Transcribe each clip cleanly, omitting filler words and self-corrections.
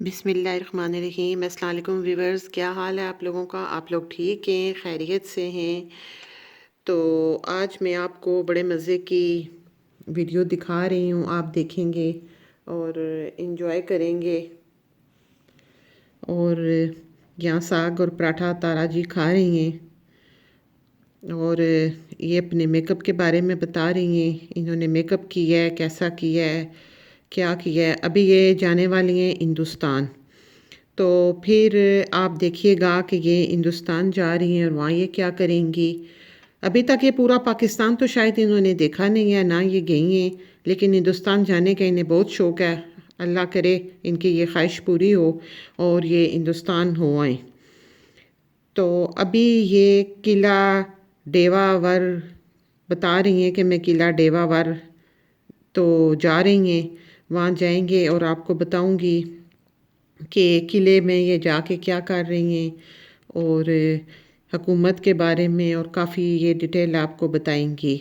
बिस्मिल्लाहिर्रहमानिर्रहीम। अस्सलाम वालेकुम व्यूवर्स, क्या हाल है आप लोगों का? आप लोग ठीक हैं, खैरियत से हैं? तो आज मैं आपको बड़े मज़े की वीडियो दिखा रही हूँ, आप देखेंगे और इन्जॉय करेंगे। और यहाँ साग और पराठा तारा जी खा रही हैं और ये अपने मेकअप के बारे में बता रही हैं। इन्होंने मेकअप किया है, कैसा किया है, क्या किया है। अभी ये जाने वाली हैं हिंदुस्तान, तो फिर आप देखिएगा कि ये हिंदुस्तान जा रही हैं और वहाँ ये क्या करेंगी। अभी तक ये पूरा पाकिस्तान तो शायद इन्होंने देखा नहीं है, ना ये गई हैं, लेकिन हिंदुस्तान जाने का इन्हें बहुत शौक़ है। अल्लाह करे इनकी ये ख्वाहिश पूरी हो और ये हिंदुस्तान हो आएँ। तो अभी ये किला डेवावर बता रही हैं कि मैं किला डेवावर तो जा रही हैं, वहाँ जाएंगे और आपको बताऊंगी कि किले में ये जाके क्या कर रही हैं और हुकूमत के बारे में और काफ़ी ये डिटेल आपको बताएंगी।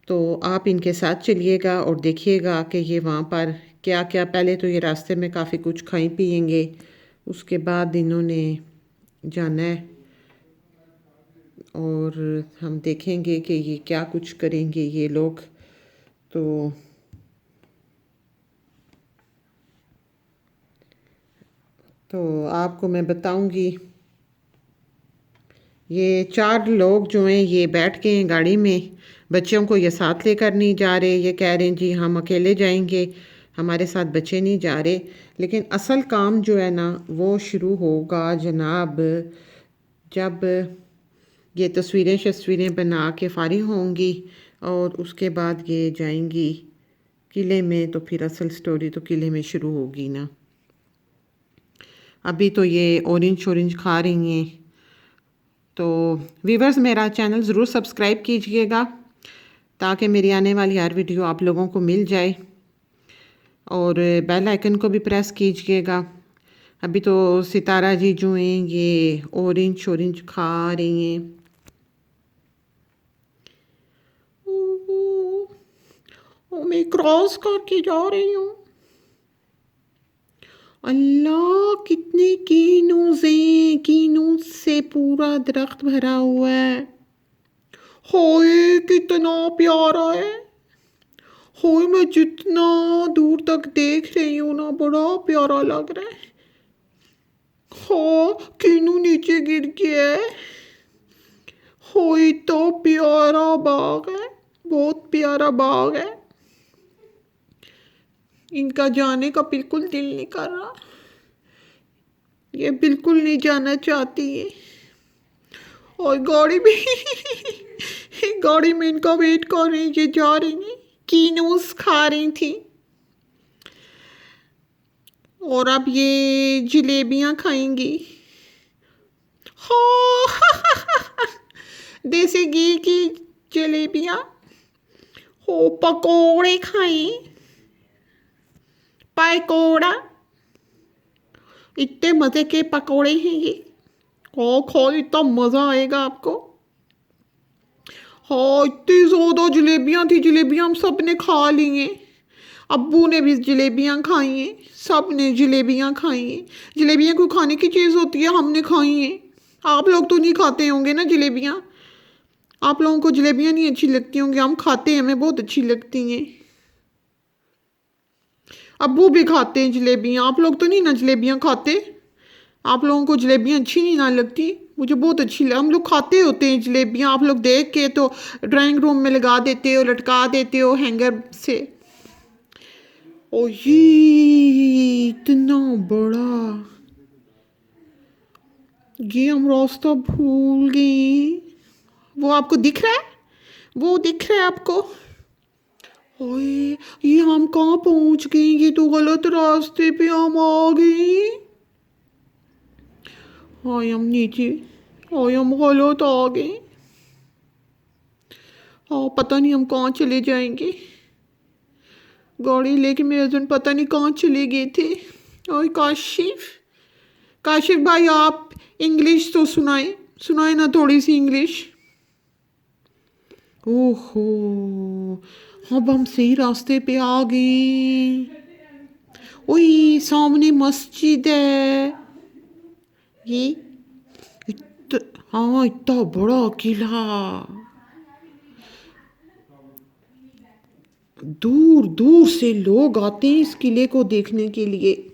तो आप इनके साथ चलिएगा और देखिएगा कि ये वहाँ पर क्या क्या, पहले तो ये रास्ते में काफ़ी कुछ खाएं पिएंगे, उसके बाद इन्होंने जाना है और हम देखेंगे कि ये क्या कुछ करेंगे ये लोग। तो आपको मैं बताऊंगी। ये 4 लोग जो हैं ये बैठ के हैं गाड़ी में, बच्चों को ये साथ लेकर नहीं जा रहे। ये कह रहे हैं जी हम अकेले जाएंगे, हमारे साथ बच्चे नहीं जा रहे। लेकिन असल काम जो है ना वो शुरू होगा जनाब जब ये तस्वीरें बना के फारिग होंगी और उसके बाद ये जाएंगी किले में। तो फिर असल स्टोरी तो किले में शुरू होगी ना। अभी तो ये ऑरेंज खा रही हैं। तो व्यूवर्स, मेरा चैनल ज़रूर सब्सक्राइब कीजिएगा ताकि मेरी आने वाली हर वीडियो आप लोगों को मिल जाए और बेल आइकन को भी प्रेस कीजिएगा। अभी तो सितारा जी जो हैं ये ऑरेंज खा रही हैं। मैं क्रॉस करके जा रही हूँ। अल्लाह, कितने कीनूज़ हैं, कीनूज़ से पूरा दरख्त भरा हुआ है। हाय कितना प्यारा है। हाय, मैं जितना दूर तक देख रही हूँ ना बड़ा प्यारा लग रहा है। हाँ, कीनू नीचे गिर गया है। हाय, तो प्यारा बाग है, बहुत प्यारा बाग है। इनका जाने का बिल्कुल दिल नहीं कर रहा, ये बिल्कुल नहीं जाना चाहती है। और गाड़ी में गाड़ी में इनका वेट कर रही, ये जा रही हैं, कीनूस खा रही थी। और अब ये जलेबियां खाएंगी। हाँ देसी घी की जलेबियां। हो, पकोड़े खाएं, पकोड़ा। इतने मज़े के पकोड़े हैं ये। हाँ खाओ, इतना मज़ा आएगा आपको। हाँ, इतनी ज़्यादा जलेबियाँ थी, जलेबियाँ हम सब ने खा ली हैं। अब्बू ने भी जलेबियाँ खाई हैं, सब ने जलेबियाँ खाई हैं। जलेबियाँ कोई खाने की चीज़ होती है, हमने खाई हैं। आप लोग तो नहीं खाते होंगे ना जलेबियाँ, आप लोगों को जलेबियाँ नहीं अच्छी लगती होंगी, हम खाते हैं, हमें बहुत अच्छी लगती हैं। अब्बू भी खाते हैं जलेबियाँ, आप लोग तो नहीं ना जलेबियाँ खाते। आप लोगों को जलेबियाँ अच्छी नहीं ना लगती, मुझे बहुत अच्छी हम लोग खाते होते हैं जलेबियाँ। आप लोग देख के तो ड्राइंग रूम में लगा देते हो, लटका देते हो हैंगर से। ओ ये इतना बड़ा, ये हम रास्ता भूल गए। वो आपको दिख रहा है, वो दिख रहा है आपको? ओए, ये हम कहाँ पहुंच गए, ये तो गलत रास्ते पे हम आ गए। हाँ हम नीचे, हाँ हम गलत आ गए। हाँ पता नहीं हम कहाँ चले जाएंगे। गाड़ी लेके मेरे हस्बैंड पता नहीं कहाँ चले गए थे। और काशिफ, काशिफ भाई आप इंग्लिश तो सुनाए, सुनाए ना थोड़ी सी इंग्लिश। ओहो, अब हम सही रास्ते पे आ गए। ओए सामने मस्जिद है। ये हाँ इतना बड़ा किला, दूर दूर से लोग आते हैं इस किले को देखने के लिए।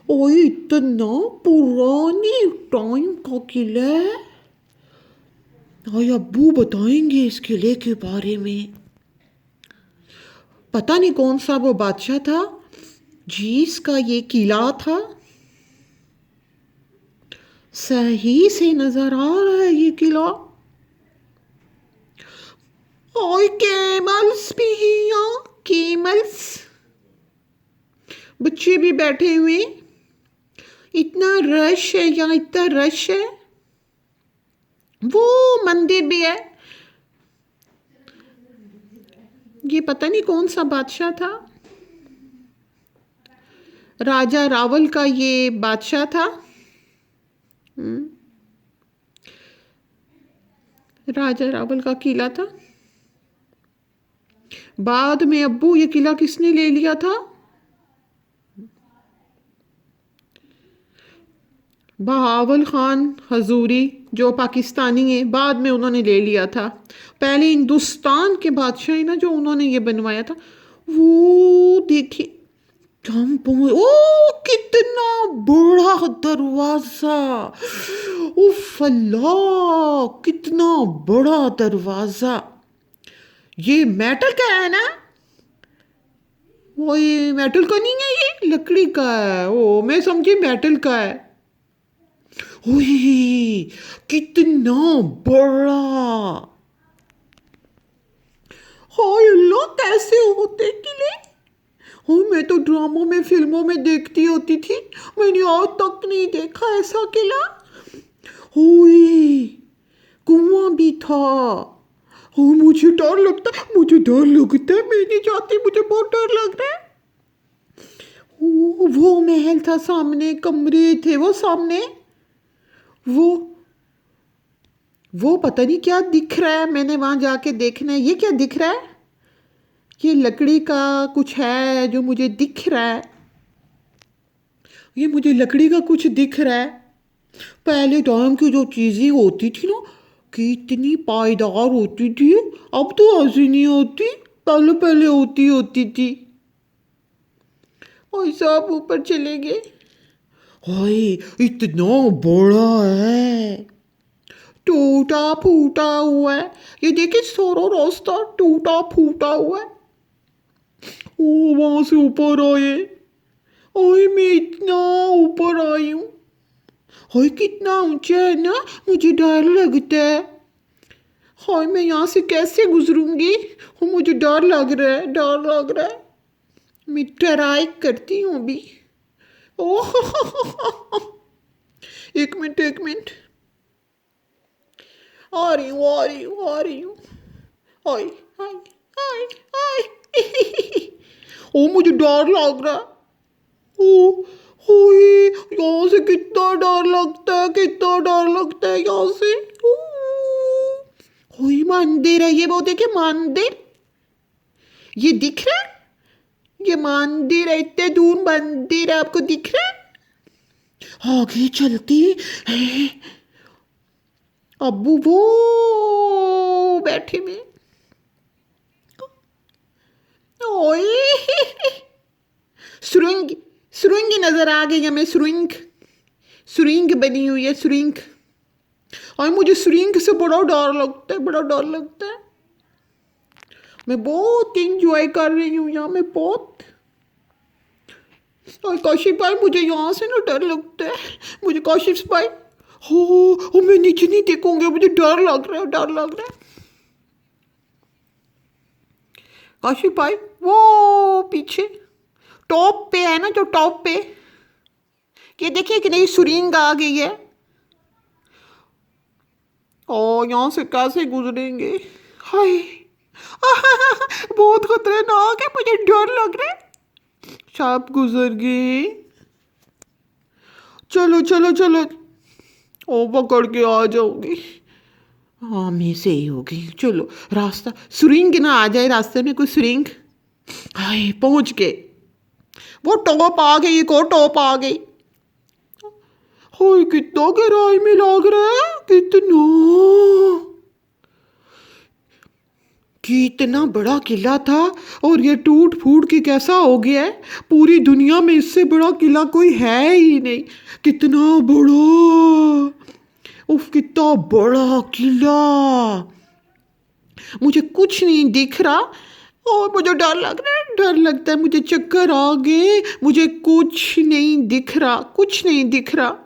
ओए इतना पुरानी टाइम का किला है। और अब्बू बताएंगे इस किले के बारे में। पता नहीं कौन सा वो बादशाह था जिसका ये किला था। सही से नजर आ रहा है ये किला। और कैमल्स भी हैं यहाँ, कैमल्स। बच्चे भी बैठे हुए। इतना रश है यहाँ, इतना रश है। वो मंदिर भी है। ये पता नहीं कौन सा बादशाह था। राजा रावल का ये बादशाह था। राजा रावल का किला था। बाद में अब्बू ये किला किसने ले लिया था? बहावल खान हजूरी, जो पाकिस्तानी है, बाद में उन्होंने ले लिया था। पहले हिंदुस्तान के बादशाह है ना जो उन्होंने ये बनवाया था। वो देखिए हम ओ कितना बड़ा दरवाजा। उफ अल्लाह कितना बड़ा दरवाजा। ये मेटल का है ना? वो ये मेटल का नहीं है, ये लकड़ी का है। ओ मैं समझी मेटल का है। ओए कितना बड़ा। हाय अल्लाह कैसे होते किले। हाँ मैं तो ड्रामों में फिल्मों में देखती होती थी, मैंने आज तक नहीं देखा ऐसा किला। ओए कुआं भी था। हाँ मुझे डर लगता है, मुझे डर लगता है, मैं नहीं जाती, मुझे बहुत डर लग रहा है। वो महल था सामने, कमरे थे वो सामने। वो पता नहीं क्या दिख रहा है, मैंने वहां जाके देखना है। ये क्या दिख रहा है? ये लकड़ी का कुछ है जो मुझे दिख रहा है। ये मुझे लकड़ी का कुछ दिख रहा है। पहले टाइम की जो चीज़ें होती थी ना कितनी पायदार होती थी, अब तो ऐसी नहीं होती, पहले पहले होती होती थी। और सब ऊपर चले गए। हाय इतना बड़ा है, टूटा फूटा हुआ है। ये देखिए सारा रास्ता टूटा फूटा हुआ है। ओ वहां से ऊपर आए। ओए मैं इतना ऊपर आई हूँ। हाय कितना ऊंचा है ना, मुझे डर लगता है। हाय मैं यहाँ से कैसे गुजरूंगी? हो मुझे डर लग रहा है, डर लग रहा है। मैं ट्राई करती हूँ अभी। ओह एक मिनट एक मिनट। आ रही हूँ आ रही हूँ आ रही हूँ। हाय हाय हाय हाय ओ मुझे डर लग रहा है। ओ ओए यहाँ से कितना डर लगता है, कितना डर लगता है यहाँ से। ओए मंदिर है ये, वो देखिए मंदिर। ये दिख रहा है? ये मंदिर है, इतने दूर मंदिर है, आपको दिख रहा है? आगे चलती है। अब्बू वो बैठे में। ओए सुरंग, सुरंग नजर आ गई हमें, सुरंग, सुरंग बनी हुई है, सुरंग। और मुझे सुरंग से बड़ा डर लगता है, बड़ा डर लगता है। मैं बहुत इंजॉय कर रही हूँ यहाँ, मैं बहुत। और कौशिक भाई मुझे यहाँ से ना डर लगता है, मुझे कौशिक भाई। हो मैं नीचे नहीं देखूंगी, मुझे डर लग रहा है, डर लग रहा है। कौशिक भाई वो पीछे टॉप पे है ना, जो टॉप पे, ये देखिए कि नई सुरंग आ गई है। और यहाँ से कैसे गुजरेंगे? हाय बहुत खतरनाक है, मुझे डर लग रहा है। सब गुजर गए। चलो चलो चलो। ओ पकड़ के आ जाओगी। हाँ मैं सही हो गई। चलो रास्ता, सुरंग ना आ जाए रास्ते में, कोई सुरंग। हाय पहुंच गए। वो टॉप आ गई, एक और टॉप आ गई। हाय कितना गहराई में लग रहा है, कितना कितना बड़ा किला था और ये टूट फूट के कैसा हो गया है। पूरी दुनिया में इससे बड़ा किला कोई है ही नहीं। कितना बड़ा, उफ कितना बड़ा किला। मुझे कुछ नहीं दिख रहा और मुझे डर लग रहा है, डर लगता है, मुझे चक्कर आ गए। मुझे कुछ नहीं दिख रहा, कुछ नहीं दिख रहा।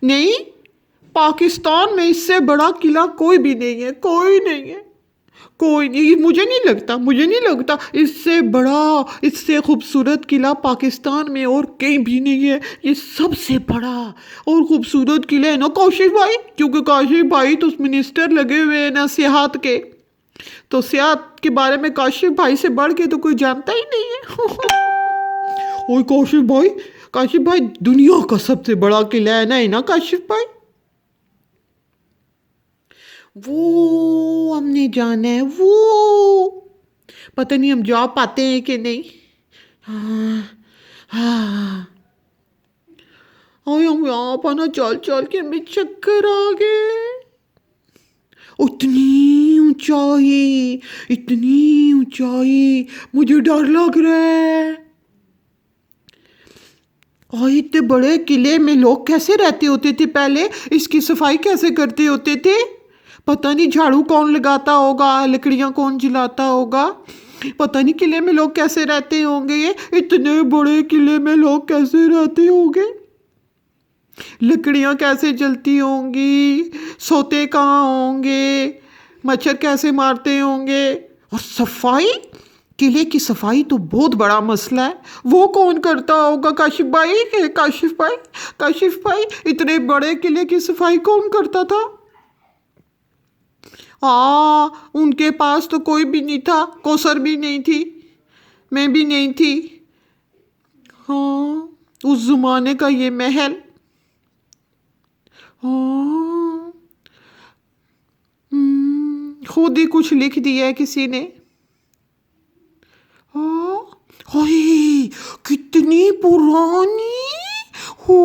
नहीं, पाकिस्तान में इससे बड़ा किला कोई भी नहीं है, कोई नहीं है, कोई नहीं। मुझे नहीं लगता, मुझे नहीं लगता इससे बड़ा, इससे खूबसूरत किला पाकिस्तान में और कहीं भी नहीं है। ये सबसे बड़ा और खूबसूरत किला है ना कौशिक भाई, क्योंकि कौशिक भाई तो मिनिस्टर लगे हुए हैं ना सेहत के, तो सेहत के बारे में कौशिक भाई से बढ़ के तो कोई जानता ही नहीं है। ओए कौशिक भाई दुनिया का सबसे बड़ा किला है ना कौशिक भाई। वो हमने जाना है, वो पता नहीं हम जा पाते हैं कि नहीं। हाँ हाँ, हम यहाँ पर ना चल चल के हमें चक्कर आ गए। उतनी ऊंचाई, इतनी ऊंचाई, मुझे डर लग रहा है। और इतने बड़े किले में लोग कैसे रहते होते थे पहले, इसकी सफाई कैसे करते होते थे, पता नहीं झाड़ू कौन लगाता होगा, लकड़ियाँ कौन जलाता होगा, पता नहीं किले में लोग कैसे रहते होंगे। इतने बड़े किले में लोग कैसे रहते होंगे, लकड़ियाँ कैसे जलती होंगी, सोते कहाँ होंगे, मच्छर कैसे मारते होंगे। और सफाई, किले की सफाई तो बहुत बड़ा मसला है, वो कौन करता होगा काशिफ भाई, काशिफ भाई इतने बड़े किले की सफाई कौन करता था। उनके पास तो कोई भी नहीं था, कौसर भी नहीं थी, मैं भी नहीं थी। हाँ, उस जमाने का ये महल। हाँ, खुद ही कुछ लिख दिया है किसी ने। हाँ, हाय कितनी पुरानी, हो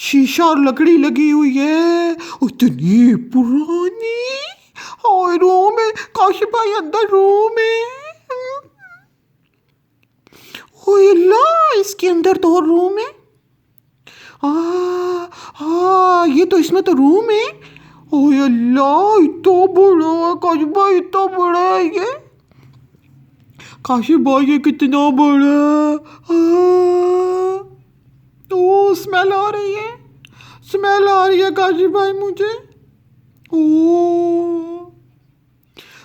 शीशा और लकड़ी लगी हुई है, इतनी पुरानी। और रूम है काशिफ भाई, अंदर रूम है। ओए अल्लाह, इसके अंदर तो और रूम है। ये तो इसमें तो रूम है। ओए अल्लाह, इतना बड़ा है काशिफ भाई, इतना बड़ा है ये। काशिफ भाई ये कितना बड़ा है। ओ स्मेल आ रही है, स्मेल आ रही है काशिफ भाई मुझे। ओ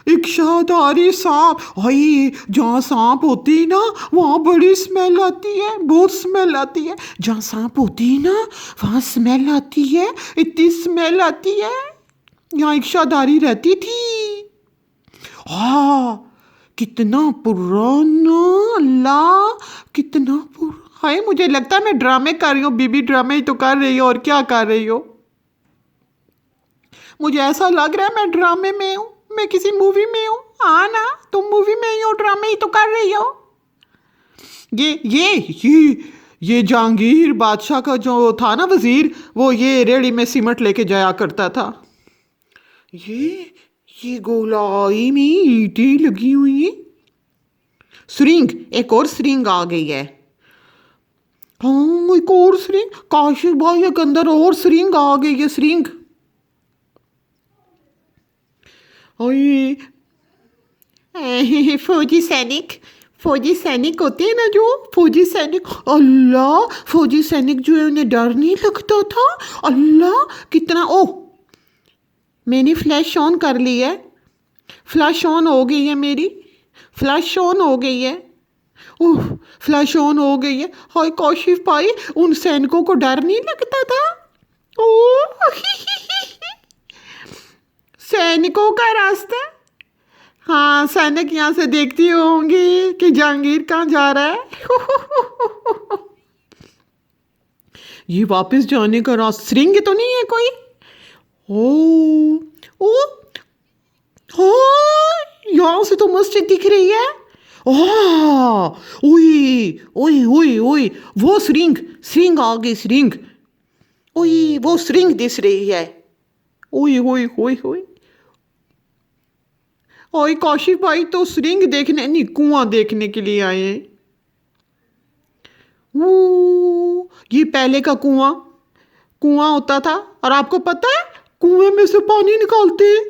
एक शादारी सांप, भाई जहाँ सांप होती है ना वहाँ बड़ी स्मेल आती है, बहुत स्मेल आती है। जहाँ सांप होती है ना वहाँ स्मेल आती है, इतनी स्मेल आती है। यहाँ एक शादारी रहती थी। कितना पुराना, अल्लाह कितना पुराना। हाय मुझे लगता है मैं ड्रामे कर रही हूँ, बीबी ड्रामे ही तो कर रही हो, और क्या कर रही हो। मुझे ऐसा लग रहा है मैं ड्रामे में हूँ, मैं किसी मूवी में हूँ। हाँ ना, तुम मूवी में ही हो, ड्रामे ही तो कर रही हो। ये जहांगीर बादशाह का जो था ना वजीर, वो ये रेड़ी में सीमेंट लेके जाया करता था। ये गोलाई में ईंटें लगी हुई है। श्रिंग, एक और श्रिंग आ गई है। हाँ एक और श्रिंग, काशिफ भाई एक अंदर और श्रिंग आ गई है, श्रिंग। फौजी सैनिक होते हैं ना, जो फौजी सैनिक, अल्लाह फौजी सैनिक जो है उन्हें डर नहीं लगता था। अल्लाह कितना, मैंने फ्लैश ऑन कर ली है, फ्लैश ऑन हो गई है मेरी, फ्लैश ऑन हो गई है। फ्लैश ऑन हो गई है। हाय कौशिफ भाई उन सैनिकों को डर नहीं लगता था। सैनिकों का रास्ता, हाँ सैनिक यहाँ से देखती होंगी कि जहांगीर कहाँ जा रहा है। ये वापस जाने का रास्ता, श्रृंग तो नहीं है कोई। यहाँ से तो मस्जिद दिख रही है। आह! ओए! ओए, ओए, ओए! वो सिरिंग आ गई सिरिंग। ओए! वो सिरिंग दिस रही है। ओए, ओए, ओए, ओए! ओए कौशिक भाई तो सिरिंग देखने नहीं कुआं देखने के लिए आए हैं। वो ये पहले का कुआं कुआं होता था और आपको पता है कुएं में से पानी निकालते हैं।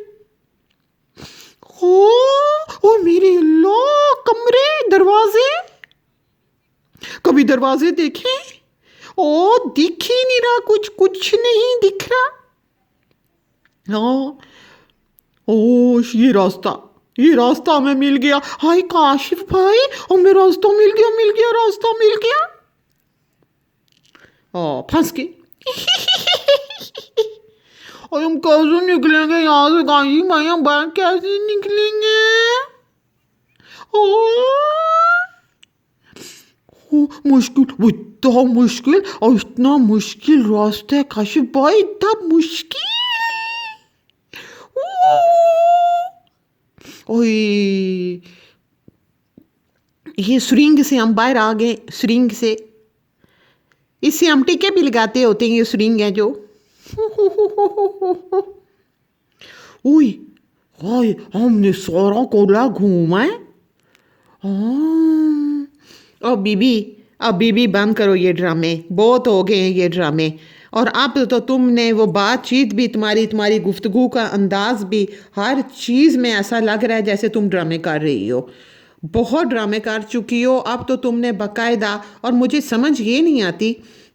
ओ ओ मेरे अल्लाह कमरे दरवाजे कभी दरवाजे देखे ओ दिख ही नहीं रहा कुछ कुछ नहीं दिख रहा। हाँ ओ ये रास्ता हमें मिल गया। हाय काशिफ भाई हमें रास्ता मिल गया रास्ता मिल गया। ओ फंस गए। और हम कैसे निकलेंगे यहाँ से गाजी भाई हम बाहर कैसे निकलेंगे। ओ, मुश्किल वो इतना मुश्किल और इतना मुश्किल रास्ता है काशिफ भाई इतना मुश्किल। ओए ये सुरिंग से हम बाहर आ गए सुरिंग से इससे हम टीके भी लगाते होते हैं ये सुरिंग है जो। ओए हाय हमने सारा कोला घूमा है। हाँ अब बीबी बंद करो ये ड्रामे बहुत हो गए हैं ये ड्रामे। और अब तो तुमने वो बातचीत भी तुम्हारी तुम्हारी गुफ्तगू का अंदाज भी हर चीज़ में ऐसा लग रहा है जैसे तुम ड्रामे कर रही हो। बहुत ड्रामे कर चुकी हो अब तो तुमने बाकायदा। और मुझे समझ ये नहीं आती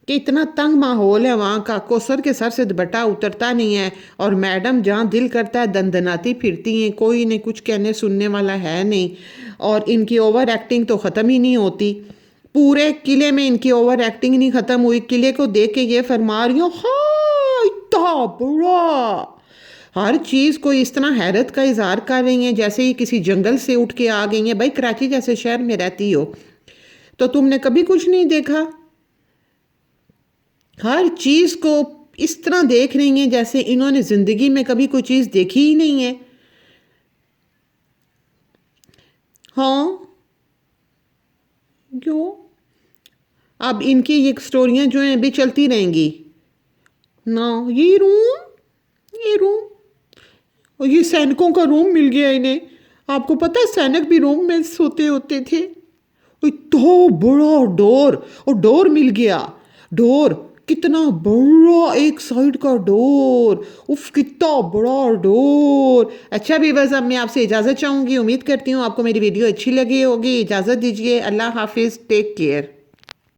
कि इतना तंग माहौल है वहाँ का कोसर के सर से दुपट्टा उतरता नहीं है और मैडम जहाँ दिल करता है दंदनाती फिरती हैं कोई नहीं कुछ कहने सुनने वाला है नहीं। और इनकी ओवर एक्टिंग तो ख़त्म ही नहीं होती। पूरे किले में इनकी ओवर एक्टिंग नहीं ख़त्म हुई। किले को देख के ये फरमा रही हूँ हाँ इतना बड़ा हर चीज़ को इस तरह हैरत का इजहार कर रही हैं जैसे ही किसी जंगल से उठ के आ गई हैं। भाई कराची जैसे शहर में रहती हो तो तुमने कभी कुछ नहीं देखा। हर चीज़ को इस तरह देख रही हैं जैसे इन्होंने ज़िंदगी में कभी कोई चीज़ देखी ही नहीं है। हाँ क्यों अब इनकी ये स्टोरियाँ जो हैं अभी चलती रहेंगी ना। ये रूम और ये सैनिकों का रूम मिल गया इन्हें। आपको पता है सैनिक भी रूम में सोते होते थे। इतना बड़ा डोर और डोर मिल गया। डोर कितना बड़ा एक साइड का डोर उफ कितना बड़ा डोर। अच्छा व्यूअर्स अब मैं आपसे इजाज़त चाहूँगी। उम्मीद करती हूँ आपको मेरी वीडियो अच्छी लगी होगी। इजाज़त दीजिए। अल्लाह हाफिज़ टेक केयर।